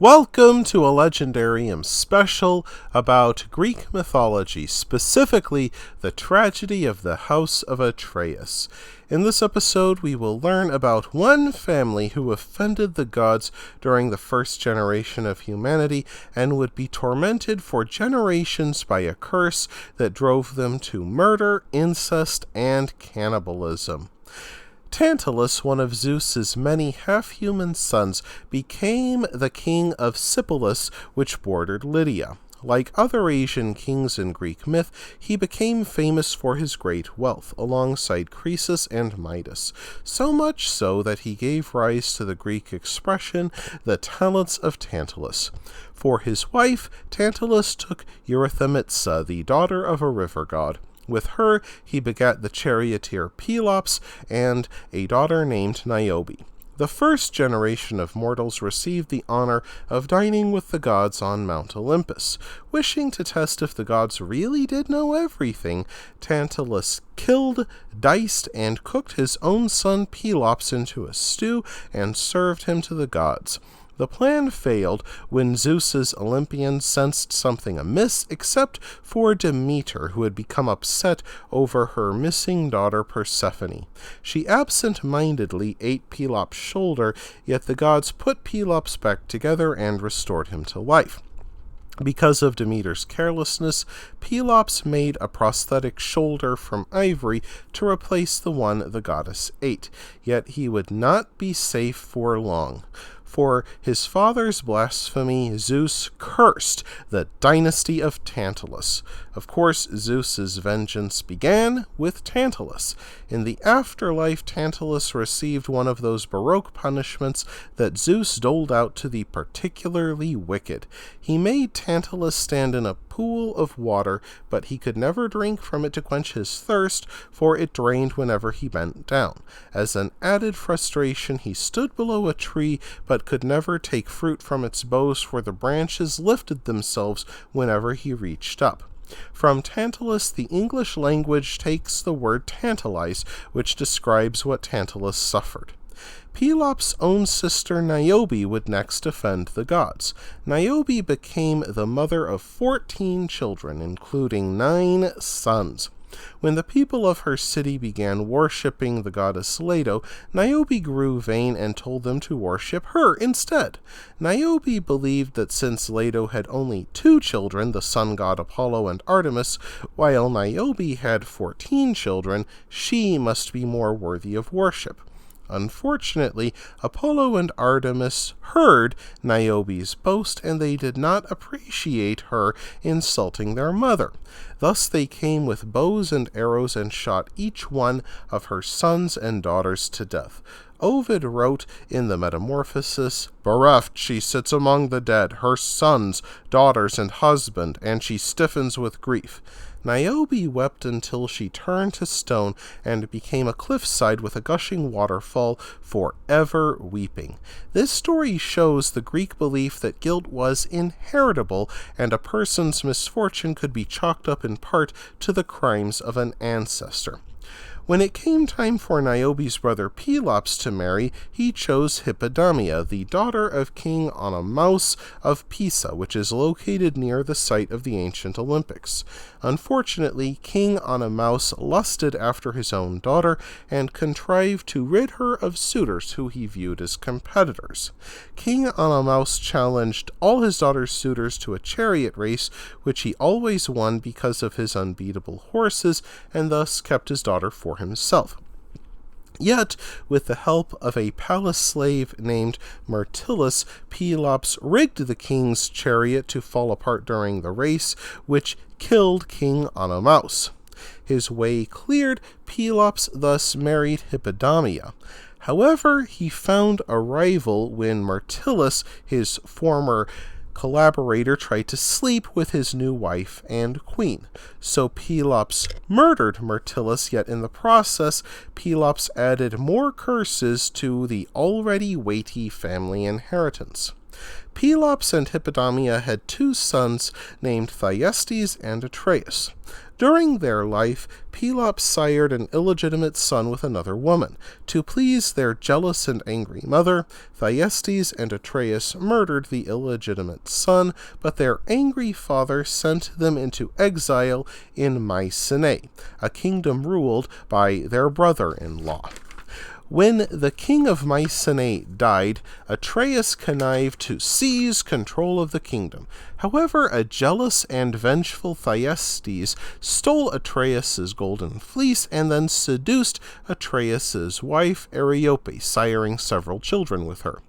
Welcome to a Legendarium special about Greek mythology, specifically the tragedy of the House of Atreus. In this episode, we will learn about one family who offended the gods during the first generation of humanity and would be tormented for generations by a curse that drove them to murder, incest, and cannibalism. Tantalus, one of Zeus's many half-human sons, became the king of Sipylus, which bordered Lydia. Like other Asian kings in Greek myth, he became famous for his great wealth, alongside Croesus and Midas, so much so that he gave rise to the Greek expression, the talents of Tantalus. For his wife, Tantalus took Eurythymitsa, the daughter of a river god. With her, he begat the charioteer Pelops and a daughter named Niobe. The first generation of mortals received the honor of dining with the gods on Mount Olympus. Wishing to test if the gods really did know everything, Tantalus killed, diced, and cooked his own son Pelops into a stew and served him to the gods. The plan failed when Zeus's Olympians sensed something amiss, except for Demeter, who had become upset over her missing daughter Persephone. She absent-mindedly ate Pelops' shoulder, yet the gods put Pelops back together and restored him to life. Because of Demeter's carelessness, Pelops made a prosthetic shoulder from ivory to replace the one the goddess ate, yet he would not be safe for long. For his father's blasphemy, Zeus cursed the dynasty of Tantalus. Of course, Zeus's vengeance began with Tantalus. In the afterlife, Tantalus received one of those Baroque punishments that Zeus doled out to the particularly wicked. He made Tantalus stand in a pool of water, but he could never drink from it to quench his thirst, for it drained whenever he bent down. As an added frustration, he stood below a tree, but could never take fruit from its boughs, for the branches lifted themselves whenever he reached up. From Tantalus, the English language takes the word tantalize, which describes what Tantalus suffered. Pelops' own sister Niobe would next offend the gods. Niobe became the mother of 14 children, including 9 sons. When the people of her city began worshipping the goddess Leto, Niobe grew vain and told them to worship her instead. Niobe believed that since Leto had only 2 children, the sun god Apollo and Artemis, while Niobe had 14 children, she must be more worthy of worship. Unfortunately, Apollo and Artemis heard Niobe's boast, and they did not appreciate her insulting their mother. Thus they came with bows and arrows and shot each one of her sons and daughters to death. Ovid wrote in the Metamorphoses, "Bereft she sits among the dead, her sons, daughters, and husband, and she stiffens with grief." Niobe wept until she turned to stone and became a cliffside with a gushing waterfall, forever weeping. This story shows the Greek belief that guilt was inheritable, and a person's misfortune could be chalked up in part to the crimes of an ancestor. When it came time for Niobe's brother Pelops to marry, he chose Hippodamia, the daughter of King Oenomaus of Pisa, which is located near the site of the ancient Olympics. Unfortunately, King Oenomaus lusted after his own daughter and contrived to rid her of suitors who he viewed as competitors. King Oenomaus challenged all his daughter's suitors to a chariot race, which he always won because of his unbeatable horses, and thus kept his daughter for himself. Yet, with the help of a palace slave named Myrtilus, Pelops rigged the king's chariot to fall apart during the race, which killed King Oenomaus. His way cleared, Pelops thus married Hippodamia. However, he found a rival when Myrtilus, his former collaborator, tried to sleep with his new wife and queen. So Pelops murdered Myrtilus, yet in the process, Pelops added more curses to the already weighty family inheritance. Pelops and Hippodamia had 2 sons named Thyestes and Atreus. During their life, Pelops sired an illegitimate son with another woman. To please their jealous and angry mother, Thyestes and Atreus murdered the illegitimate son, but their angry father sent them into exile in Mycenae, a kingdom ruled by their brother-in-law. When the king of Mycenae died, Atreus connived to seize control of the kingdom. However, a jealous and vengeful Thyestes stole Atreus's golden fleece and then seduced Atreus's wife Ariope, siring several children with her.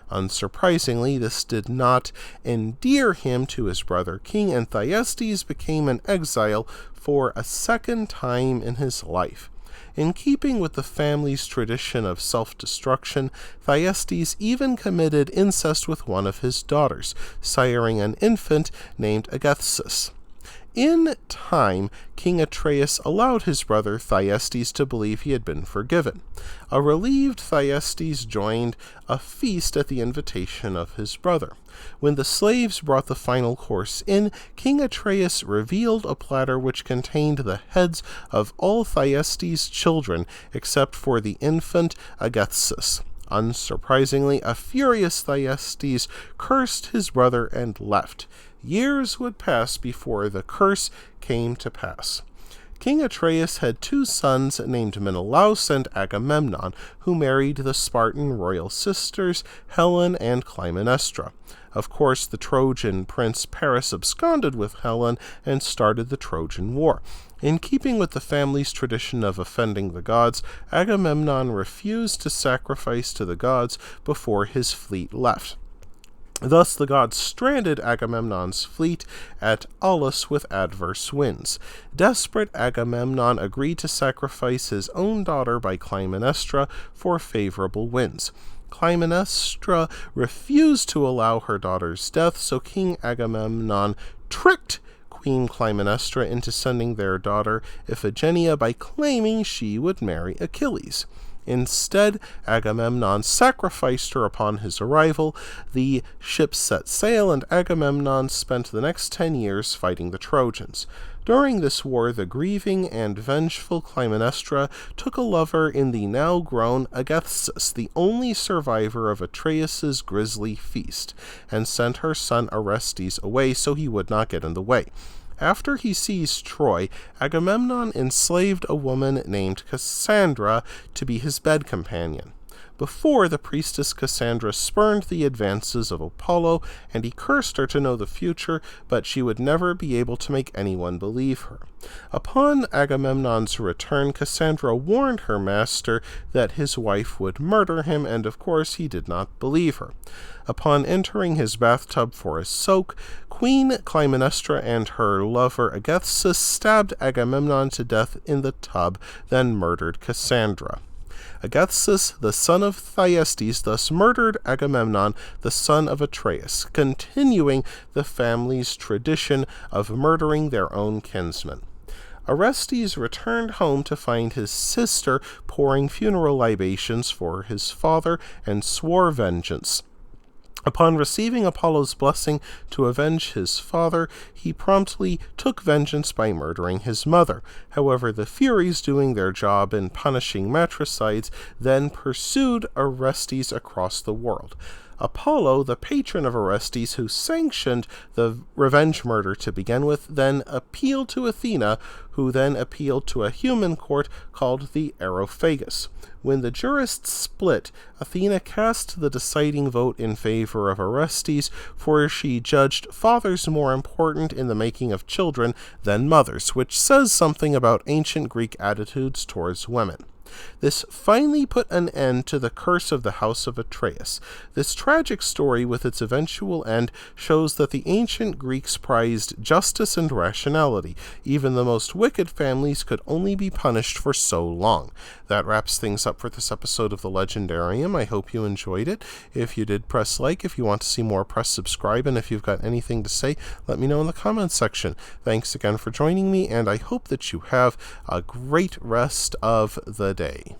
Unsurprisingly, this did not endear him to his brother king, and Thyestes became an exile for a second time in his life. In keeping with the family's tradition of self-destruction, Thyestes even committed incest with one of his daughters, siring an infant named Agathias. In time, King Atreus allowed his brother Thyestes to believe he had been forgiven. A relieved Thyestes joined a feast at the invitation of his brother. When the slaves brought the final course in, King Atreus revealed a platter which contained the heads of all Thyestes' children except for the infant Agathias. Unsurprisingly, a furious Thyestes cursed his brother and left. Years would pass before the curse came to pass. King Atreus had 2 sons named Menelaus and Agamemnon, who married the Spartan royal sisters Helen and Clytemnestra. Of course, the Trojan prince Paris absconded with Helen and started the Trojan War. In keeping with the family's tradition of offending the gods, Agamemnon refused to sacrifice to the gods before his fleet left. Thus the gods stranded Agamemnon's fleet at Aulis with adverse winds. Desperate, Agamemnon agreed to sacrifice his own daughter by Clytemnestra for favorable winds. Clytemnestra refused to allow her daughter's death, so King Agamemnon tricked Queen Clytemnestra into sending their daughter Iphigenia by claiming she would marry Achilles. Instead, Agamemnon sacrificed her upon his arrival. The ships set sail, and Agamemnon spent the next 10 years fighting the Trojans. During this war, the grieving and vengeful Clytemnestra took a lover in the now-grown Agathias, the only survivor of Atreus's grisly feast, and sent her son Orestes away so he would not get in the way. After he seized Troy, Agamemnon enslaved a woman named Cassandra to be his bed companion. Before, the priestess Cassandra spurned the advances of Apollo, and he cursed her to know the future, but she would never be able to make anyone believe her. Upon Agamemnon's return, Cassandra warned her master that his wife would murder him, and of course he did not believe her. Upon entering his bathtub for a soak, Queen Clytemnestra and her lover Agathias stabbed Agamemnon to death in the tub, then murdered Cassandra. Agathias, the son of Thyestes, thus murdered Agamemnon, the son of Atreus, continuing the family's tradition of murdering their own kinsmen. Orestes returned home to find his sister pouring funeral libations for his father and swore vengeance. Upon receiving Apollo's blessing to avenge his father, he promptly took vengeance by murdering his mother. However, the Furies, doing their job in punishing matricides, then pursued Orestes across the world. Apollo, the patron of Orestes, who sanctioned the revenge murder to begin with, then appealed to Athena, who then appealed to a human court called the Areopagus. When the jurists split, Athena cast the deciding vote in favor of Orestes, for she judged fathers more important in the making of children than mothers, which says something about ancient Greek attitudes towards women. This finally put an end to the curse of the house of Atreus. This tragic story, with its eventual end, shows that the ancient Greeks prized justice and rationality. Even the most wicked families could only be punished for so long. That wraps things up for this episode of The Legendarium. I hope you enjoyed it. If you did, press like. If you want to see more, press subscribe. And if you've got anything to say, let me know in the comments section. Thanks again for joining me, and I hope that you have a great rest of the day.